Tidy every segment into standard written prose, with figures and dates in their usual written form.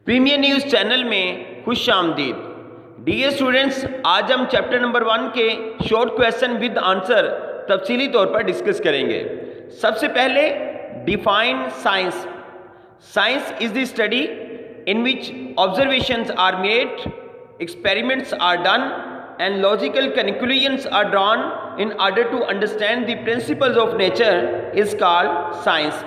Premiere news channel में खुश आमदीद। डियर स्टूडेंट्स, आज हम चैप्टर नंबर 1 के शॉर्ट क्वेश्चन विद आंसर तफसीली तौर पर डिस्कस करेंगे। सबसे पहले define science. Science is the study in which observations are made, experiments are done and logical conclusions are drawn in order to understand the principles of nature is called science.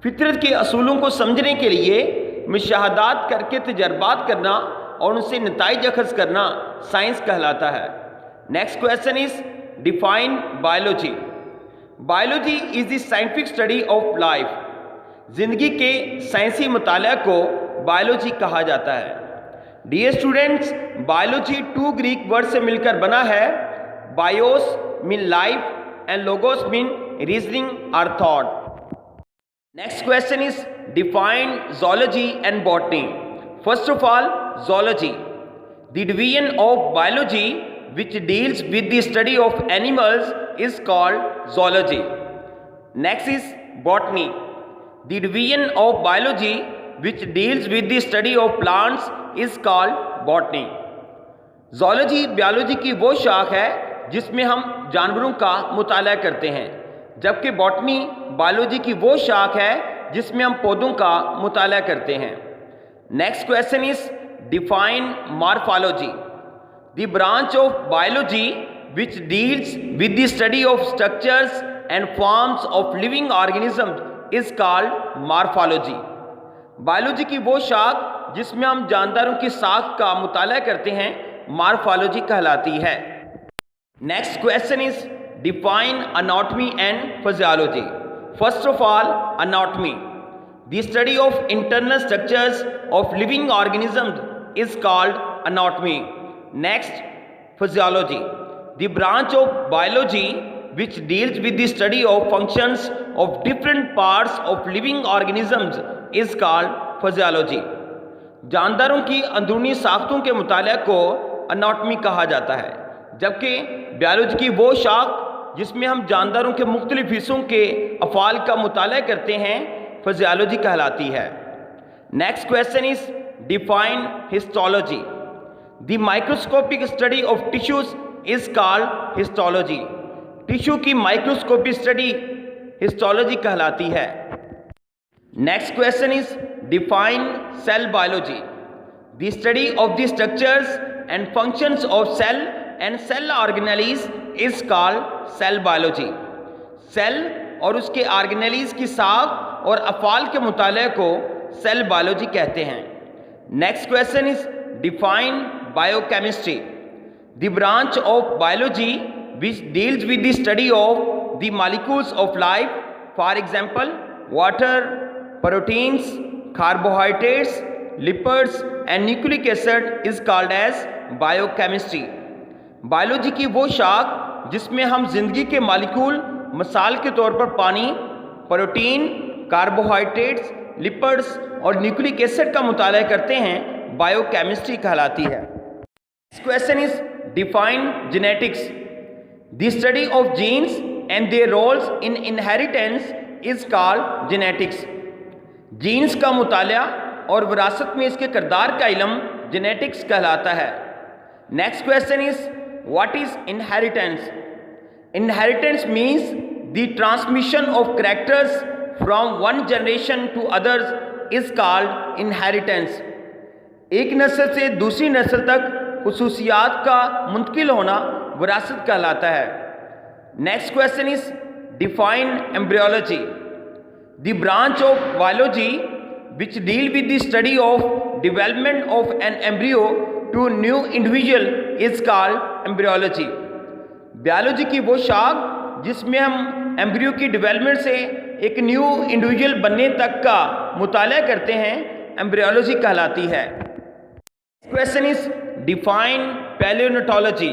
फितरत के असूलों को समझने के लिए मुशाहदात करके तजर्बात करना और उनसे नताइज अखज़ करना साइंस कहलाता है। Next question is define biology. Biology is the scientific study of life. जिंदगी के साइंसी मुताला को बायोलॉजी कहा जाता है। Dear students, biology 2 Greek word से मिलकर बना है। Bios mean life and logos mean reasoning और thought. Next question is define zoology and botany. First of all, zoology, the division of biology which deals with the study of animals is called zoology. Next is botany, the division of biology which deals with the study of plants is called botany. zoology biology की वो शाख है जिसमें हम जानवरों का मुताला करते हैं, जबकि बॉटनी बायोलॉजी की वो शाख है जिसमें हम पौधों का मुताला करते हैं। Next question is define morphology. The branch of biology which deals with the study of structures and forms of living organisms is called morphology. Biology की वो शाख जिसमें हम जानदारों की साख का मुताला करते हैं मॉर्फोलॉजी कहलाती है। Next question is define anatomy and physiology. First of all, anatomy, the study of internal structures of living organisms is called anatomy. Next, physiology, the branch of biology which deals with the study of functions of different parts of living organisms is called physiology. जानदारों की अंदरूनी साख्तों के मुताले को anatomy कहा जाता है, जबकि biology की वो शाख जिसमें हम जानदारों के मुख्तलिफ हिस्सों के अफ़ाल का मुताला करते हैं फिजियोलॉजी कहलाती है। Next question is define histology. The microscopic study of tissues is called histology. Tissue की माइक्रोस्कोपिक स्टडी हिस्टोलॉजी कहलाती है। Next question is define cell biology. The study of the structures and functions of cell and cell organelles is called cell biology. Cell और उसके organelles की साख और अफ़ाल के मुताले को सेल बायोलॉजी कहते हैं। Next question is define biochemistry. The branch of biology which deals with the study of the molecules of life, for example water, proteins, carbohydrates, lipids and nucleic acid is called as biochemistry. Biology की वो शाख जिसमें हम जिंदगी के molecule मिसाल के तौर पर पानी, प्रोटीन, कार्बोहाइड्रेट्स, लिपिड्स और न्यूक्लिक एसिड का मुताला करते हैं बायोकेमिस्ट्री कहलाती है। Next question is define genetics. The study of genes and their roles in inheritance is called genetics. Genes का मुताला और विरासत में इसके किरदार का इल्म जेनेटिक्स कहलाता है। Next question is what is inheritance? Inheritance means the transmission of characters from one generation to others is called inheritance. एक नस्ल से दूसरी नस्ल तक खुसूसियात का मुंतकिल होना विरासत कहलाता है। Next question is define embryology. The branch of biology which deal with the study of development of an embryo to new individual is called embryology. Biology की वो शाख जिसमें हम एम्ब्रियो की डेवलपमेंट से एक न्यू इंडिविजुअल बनने तक का मुताला करते हैं एम्ब्रियोलॉजी कहलाती है। Question is define paleontology.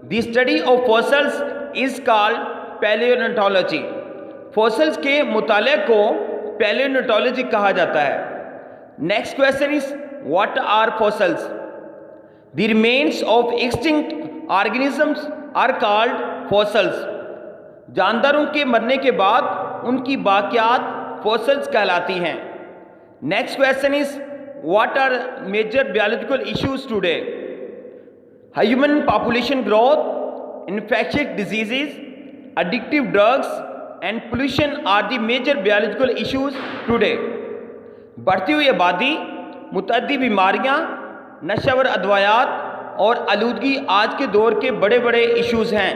The study of fossils is called paleontology. Fossils के मुताले को पैलियोन्टोलॉजी कहा जाता है। Next question is what are fossils? The remains of extinct organisms are called fossils. जानदारों के मरने के बाद उनकी बाकियात फॉसिल्स कहलाती हैं। Next question is what are major biological issues today? Human population growth, infectious diseases, addictive drugs and pollution are the major biological issues today. बढ़ती हुई आबादी, मुतअद्दी बीमारियां, नशावर अदवायात और आलूदगी आज के दौर के बड़े बड़े इश्यूज हैं।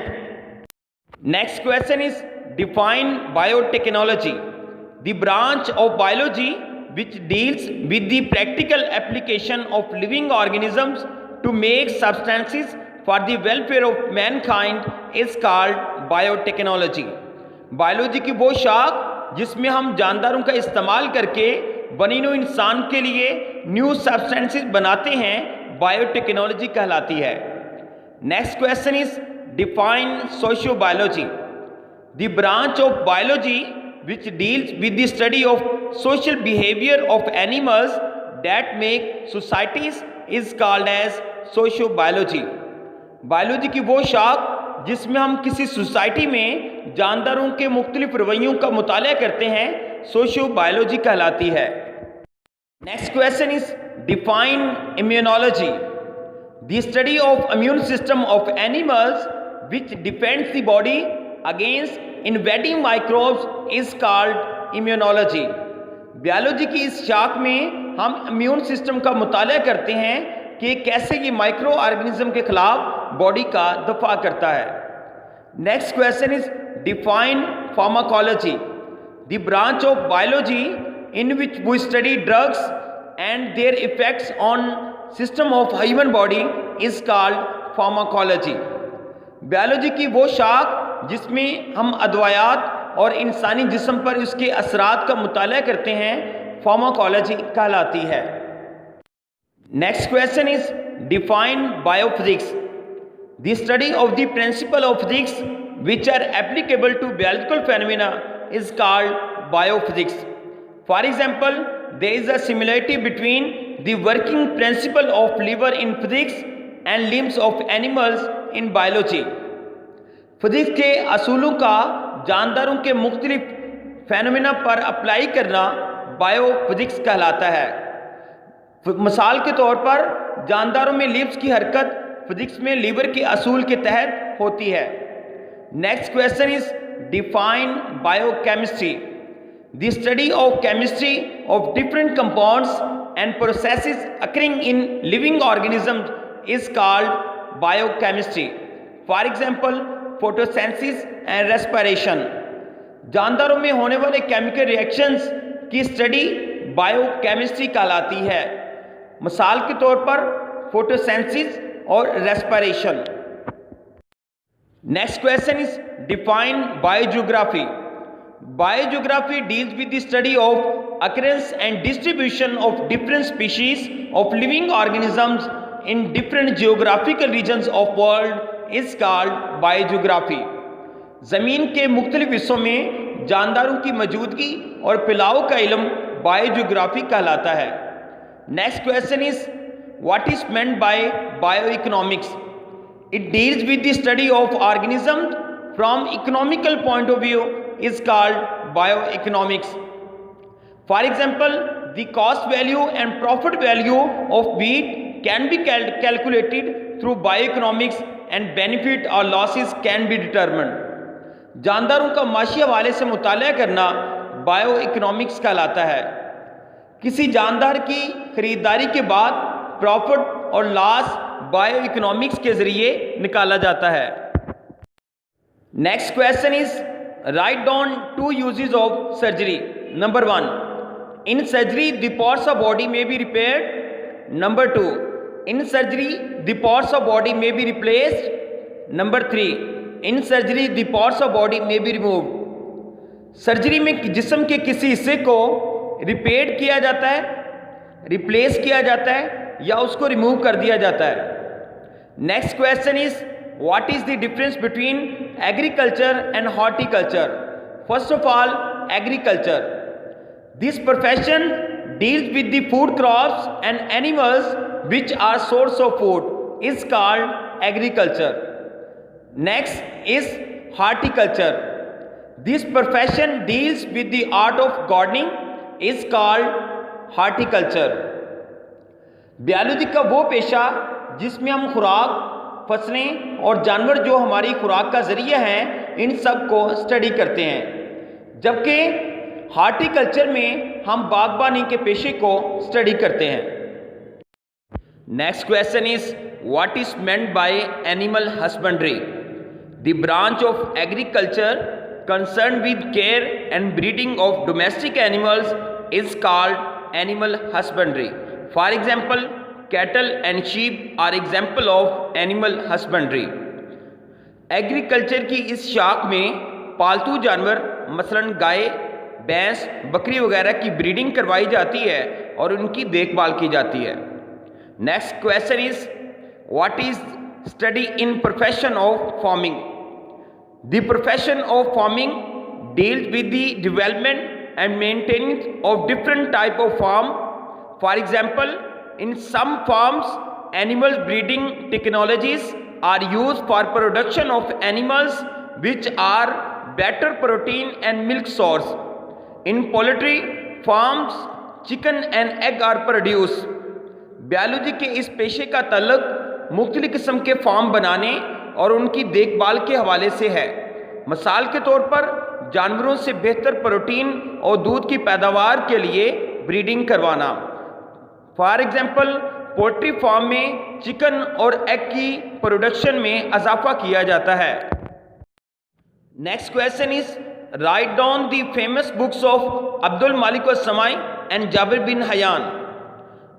Next question is define biotechnology, the branch of biology which deals with the practical application of living organisms to make substances for the welfare of mankind is called biotechnology. Biology की वो शाख जिसमें हम जानदारों का इस्तेमाल करके बनी हुई इंसान के लिए न्यू सब्सटेंसेस बनाते हैं, बायोटेक्नोलॉजी कहलाती है। Next question is define sociobiology, the branch of biology which deals with the study of social behavior of animals that make societies is called as sociobiology. Biology की वो शाख जिसमें हम किसी सोसाइटी में जानदारों के मुख्तलिफ रवैयों का मुताला करते हैं, सोशियोबायोलॉजी कहलाती है। Next question is define immunology, the study of immune system of animals which defends the body against invading microbes is called immunology. Biology की इस शाख में हम इम्यून सिस्टम का मुताला करते हैं कि कैसे ये माइक्रो ऑर्गेनिज्म के खिलाफ बॉडी का दफा करता है। Next question is define pharmacology, the branch of biology in which we study drugs and their effects on system of human body is called pharmacology. Biology की वो शाख जिसमें हम अदवायात और इंसानी जिस्म पर उसके असरात का मुताला करते हैं, फार्माकोलॉजी कहलाती है। Next question is define biophysics, the study of the principle of physics which are applicable to biological phenomena is called biophysics. For example, there is a similarity between the working principle of lever in physics and limbs of animals in biology. Physics के असूलों का जानदारों के मुख्तलिफ phenomena पर apply करना biophysics कहलाता है। मिसाल के तौर पर जानदारों में लिव्स की हरकत फिजिक्स में लीवर के असूल के तहत होती है। Next question is define biochemistry, the study of chemistry of different compounds and processes occurring in living organisms is called biochemistry. For example, photosynthesis and respiration. जानदारों में होने वाले केमिकल रिएक्शंस की स्टडी बायोकेमिस्ट्री कहलाती है। मिसाल के तौर पर फोटोसेंसिस और respiration. Next question is define biogeography, biogeography deals with the study of occurrence and distribution of different species of living organisms in different geographical regions of world is called biogeography. ज़मीन के मुख्तलिफ हिस्सों में जानदारों की मौजूदगी और फैलाव का इल्म बायोजियोग्राफी कहलाता है। Next question is what is meant by bioeconomics? It deals with the study of organisms from economical point of view is called bioeconomics. For example, the cost value and profit value of wheat can be calculated through bioeconomics and benefit और losses can be determined. जानदारों का माशी हवाले से मुताला करना बायोइकोनॉमिक्स कहलाता है। किसी जानदार की खरीदारी के बाद प्रॉफिट और लॉस बायोइकोनॉमिक्स के जरिए निकाला जाता है। Next question is write down 2 uses of surgery. Number 1, in surgery the parts of body may be repaired. Number 2, in surgery the parts of body may be replaced. Number 3, in surgery the parts of body may be removed. Surgery में जिस्म के किसी हिस्से को repair किया जाता है, replace किया जाता है या उसको रिमूव कर दिया जाता है। Next question is what is the difference between agriculture and horticulture? First of all, agriculture. This profession deals with the food crops and animals which are source of food is called agriculture. Next is horticulture. This profession deals with the art of gardening is called horticulture. Biology का वो पेशा जिसमें हम खुराक, फसलें और जानवर जो हमारी खुराक का जरिया हैं इन सब को स्टडी करते हैं, जबकि हार्टिकल्चर में हम बागबानी के पेशे को स्टडी करते हैं। Next question is what is meant bye animal husbandry? The branch of agriculture concern with care and breeding of domestic animals is called animal husbandry. For example, cattle and sheep are example of animal husbandry. Agriculture की इस शाख में पालतू जानवर मसलन गाय, भैंस, बकरी वगैरह की ब्रीडिंग करवाई जाती है और उनकी देखभाल की जाती है। Next question is what is study in profession of farming? The profession of farming deals with the development and maintenance of different type of farm. For example, in some farms, animal breeding technologies are used for production of animals which are better protein and milk source. In poultry farms, chicken and egg are produced. Biology के इस पेशे का ताल्लुक मुख्तलिफ किस्म के farm बनाने और उनकी देखभाल के हवाले से है। मिसाल के तौर पर जानवरों से बेहतर प्रोटीन और दूध की पैदावार के लिए ब्रीडिंग करवाना। फॉर एग्जाम्पल, पोल्ट्री फार्म में चिकन और एग की प्रोडक्शन में इजाफा किया जाता है। Next question is write down the famous books of Abdul मालिक अस्समाई and Jabir bin Hayyan.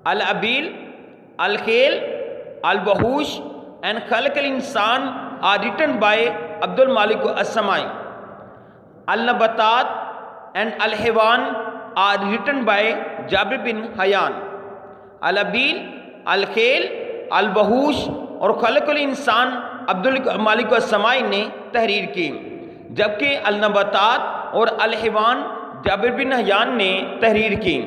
Al Ibil, al Khail, al वहूश and खल्क़ुल इंसान आर रिटन बाय अब्दुल मालिक अस्समाई। अल नबातात and al Haiwan are written by Jabir bin Hayyan. Al Ibil, al Khail, al वहूश और खल्क़ुल इंसान अब्दुल मालिक अस्समाई ने तहरीर की, जबकि अल नबातात और अल हैवान जाबिर बिन हयान ने तहरीर की।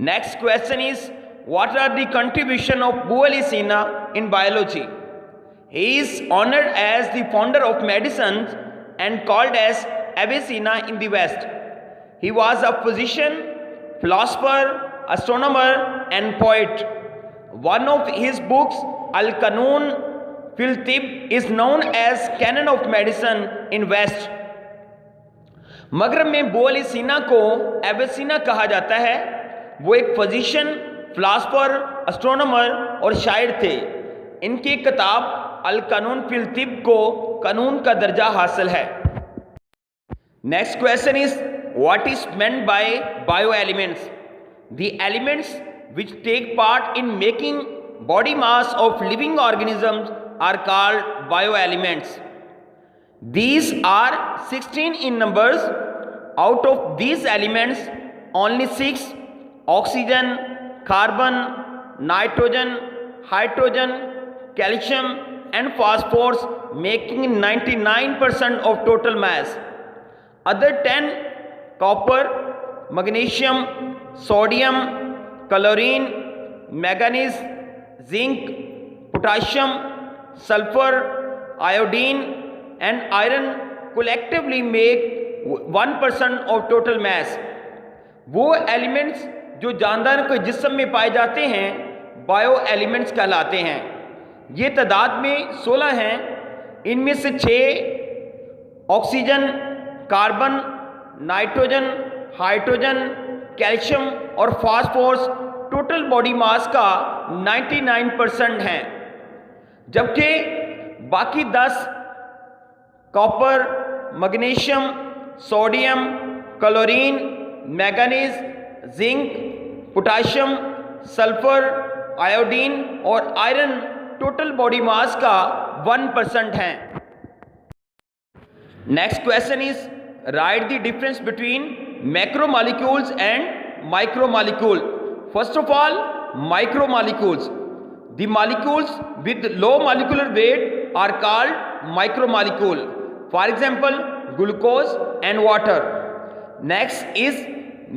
Next question is what are the contribution of Abu Ali Sina in biology? He is honoured as the founder of medicine and called as Avicenna in the west. He was a physician, philosopher, astronomer and poet. One of his books, Al-Qanun fil Tibb, is known as Canon of Medicine in West. मगरब में Abu Ali सीना को एविसेना कहा जाता है। वो एक physician, philosopher, astronomer और शायर थे। इनकी किताब अल-कानून फिल तिब को कानून का दर्जा हासिल है। Next question is what is meant bye bio elements? The elements which take part in making body mass of living organisms are called bioelements. These are 16 in numbers. Out of these elements, only 6 oxygen, carbon, nitrogen, hydrogen, calcium and phosphorus making 99% of total mass. Other 10 copper, magnesium, sodium, chlorine, manganese, zinc, potassium, sulphur, iodine and iron collectively make 1% of total mass. वो elements जो जानदार के जिस्म में पाए जाते हैं bio elements कहलाते हैं। ये तादाद में 16 हैं। इनमें से 6 oxygen, carbon, nitrogen, hydrogen, calcium और फास्फोरस टोटल बॉडी मास का 99% हैं, जबकि बाकी 10 copper, magnesium, sodium, chlorine, manganese, zinc, potassium, sulphur, iodine और आयरन टोटल बॉडी मास का 1% हैं। Next question is right the difference between macromolecules and micromolecule. First of all, micromolecules. The molecules with low molecular weight are called micromolecule. For example, glucose and water. Next is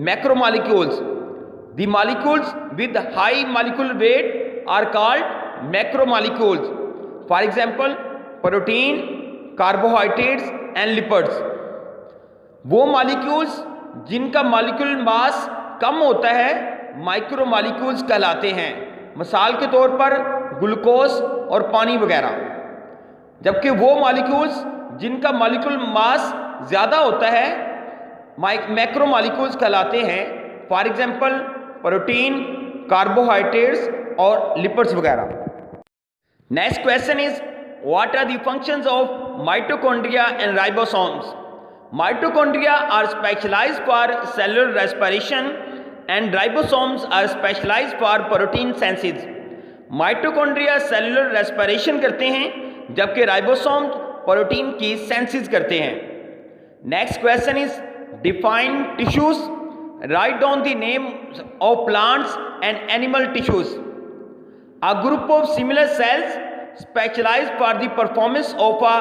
macromolecules. The molecules with high molecular weight are called macromolecules. For example, protein, carbohydrates and lipids. वो molecules जिनका molecular mass कम होता है माइक्रोमॉलिक्यूल्स कहलाते हैं। मिसाल के तौर पर ग्लूकोज और पानी वगैरह। जबकि वो मॉलिक्यूल्स जिनका मॉलिक्यूलर मास ज़्यादा होता है मैक्रोमॉलिक्यूल्स कहलाते हैं। फॉर एग्जांपल प्रोटीन, कार्बोहाइड्रेट्स और लिपिड्स वगैरह। Next question is what are the functions of mitochondria and ribosomes? Mitochondria are specialized for cellular respiration and ribosomes are specialized for protein synthesis. Mitochondria cellular respiration करते हैं जबकि ribosomes protein की synthesis करते हैं। Next question is define tissues. Write down the names of plants and animal tissues. A group of similar cells specialized for the performance of a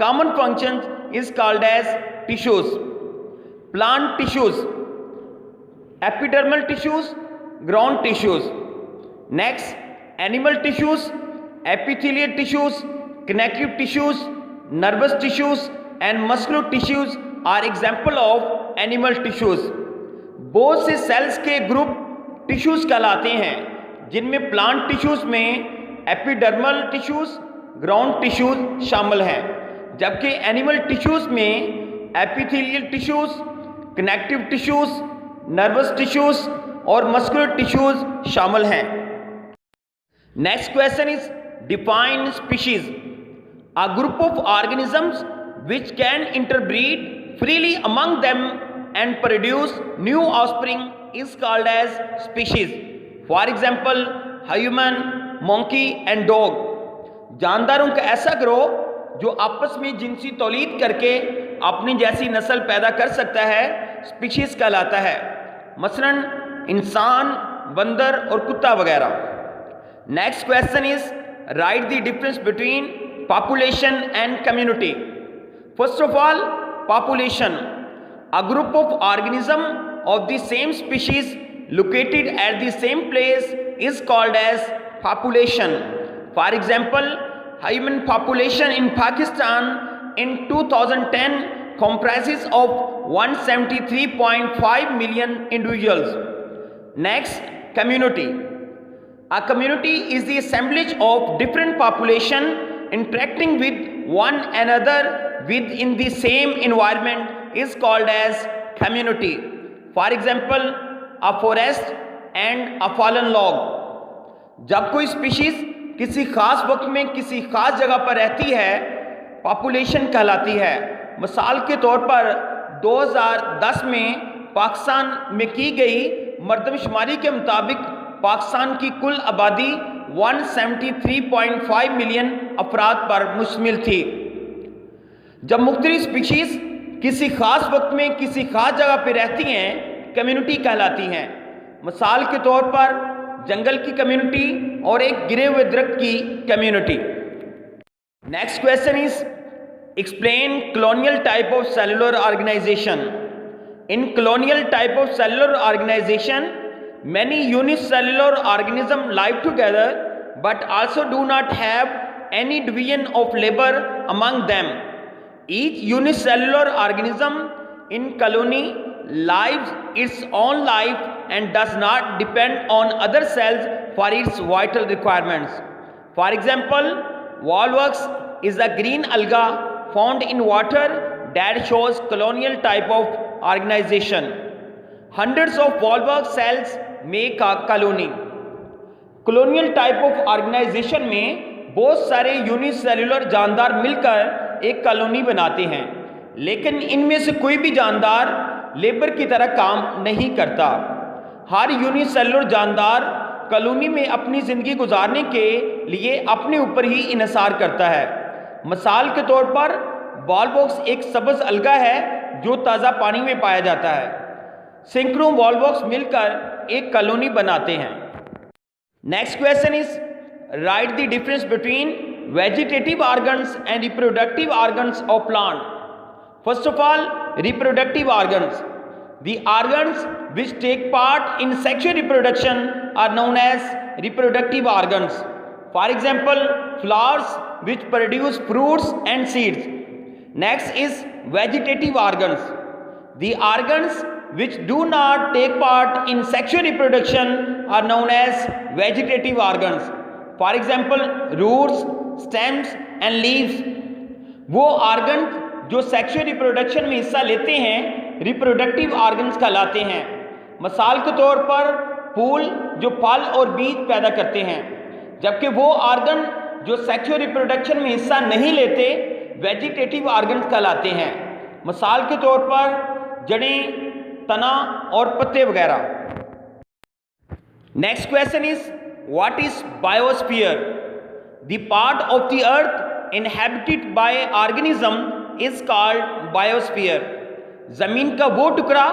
common function is called as tissues. Plant tissues, epidermal tissues, ground tissues. Next, animal tissues, epithelial tissues, connective tissues, nervous tissues and muscular tissues are example of animal tissues. बहुत से sales के group tissues कहलाते हैं जिनमें plant tissues में epidermal tissues, ground tissues शामिल हैं, जबकि एनिमल टिश्यूज में epithelial tissues, connective tissues, nervous tissues और मस्कुलर टिश्यूज शामिल हैं। Next question is define species. A group of organisms which can interbreed freely among them and produce new offspring is called as species. For example human, monkey and dog. जानदारों का ऐसा ग्रोह जो आपस में जिनसी तौलीद करके अपनी जैसी नस्ल पैदा कर सकता है स्पीशीज कहलाता है। मसलन इंसान, बंदर और कुत्ता वगैरह। Next question is right the difference between population and community. First of all population, a group of organism of the same species located at the same place is called as population. For example, human population in Pakistan in 2010 comprises of 173.5 million individuals. Next, community. A community is the assemblage of different population interacting with one another within the same environment is called as community. For example, a forest and a fallen log. जब कोई species किसी खास वक्त में किसी खास जगह पर रहती है पॉपुलेशन कहलाती है। मिसाल के तौर पर 2010 में पाकिस्तान में की गई मरदमशुमारी के मुताबिक पाकिस्तान की कुल आबादी 173.5 मिलियन अफराद पर मुश्तमिल थी। जब मुख्तलिफ स्पीशीज किसी खास वक्त में किसी खास जगह पर रहती हैं कम्युनिटी कहलाती हैं। मिसाल के तौर पर जंगल की कम्युनिटी और एक गिरे हुए दरख्त की community. Next question is explain colonial type of cellular organization. In colonial type of cellular organization many unicellular organism live together but also do not have any division of labour among them. Each unicellular organism in colony lives its own life and does not depend on other cells for its vital requirements. For example, volvox is a green alga found in water that shows colonial type of organization. Hundreds of volvox cells make a colony. Colonial type of organization में बहुत सारे unicellular जानदार मिलकर एक colony बनाते हैं, लेकिन इनमें से कोई भी जानदार लेबर की तरह काम नहीं करता। हर यूनिसेलुलर जानदार कॉलोनी में अपनी ज़िंदगी गुजारने के लिए अपने ऊपर ही इन्हिसार करता है। मिसाल के तौर पर वॉल्वॉक्स एक सब्ज़ अलगा है जो ताज़ा पानी में पाया जाता है। सैकड़ों वॉल्वॉक्स मिलकर एक कॉलोनी बनाते हैं। Next question is right the difference between vegetative organs and reproductive organs of plant. First of all, reproductive organs. The organs which take part in sexual reproduction are known as reproductive organs. For example, flowers which produce fruits and seeds. Next is vegetative organs. The organs which do not take part in sexual reproduction are known as vegetative organs. For example, roots, stems and leaves. वो organ जो sexual reproduction में हिस्सा लेते हैं reproductive organs कहलाते हैं। मिसाल के तौर पर फूल जो फल और बीज पैदा करते हैं, जबकि वो ऑर्गन जो सेक्सुअल रिप्रोडक्शन में हिस्सा नहीं लेते वेजिटेटिव ऑर्गन्स कहलाते हैं। मिसाल के तौर पर जड़ें, तना और पत्ते वगैरह। Next question is what is biosphere? The part of the earth inhabited by organism is called biosphere. जमीन का वो टुकड़ा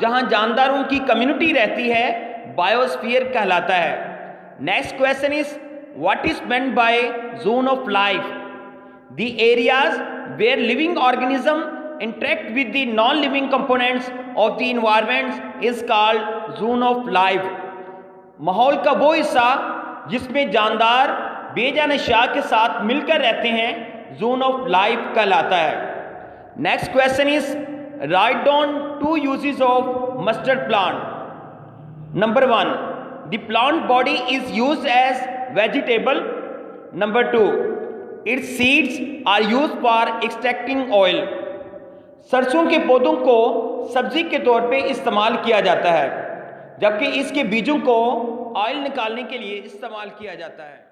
जहां जानदारों की कम्युनिटी रहती है बायोस्फीयर कहलाता है। Next question is what is meant by zone of life? The areas where living organism interact with the non living components of the environment is called zone of life. माहौल का वो हिस्सा जिसमें जानदार बेजान अशिया के साथ मिलकर रहते हैं जोन ऑफ लाइफ कहलाता है। Next question is write down 2 uses of mustard plant. Number 1, the plant body is used as vegetable. Number 2, its seeds are used for extracting oil. सरसों के पौधों को सब्जी के तौर पे इस्तेमाल किया जाता है, जबकि इसके बीजों को ऑयल निकालने के लिए इस्तेमाल किया जाता है।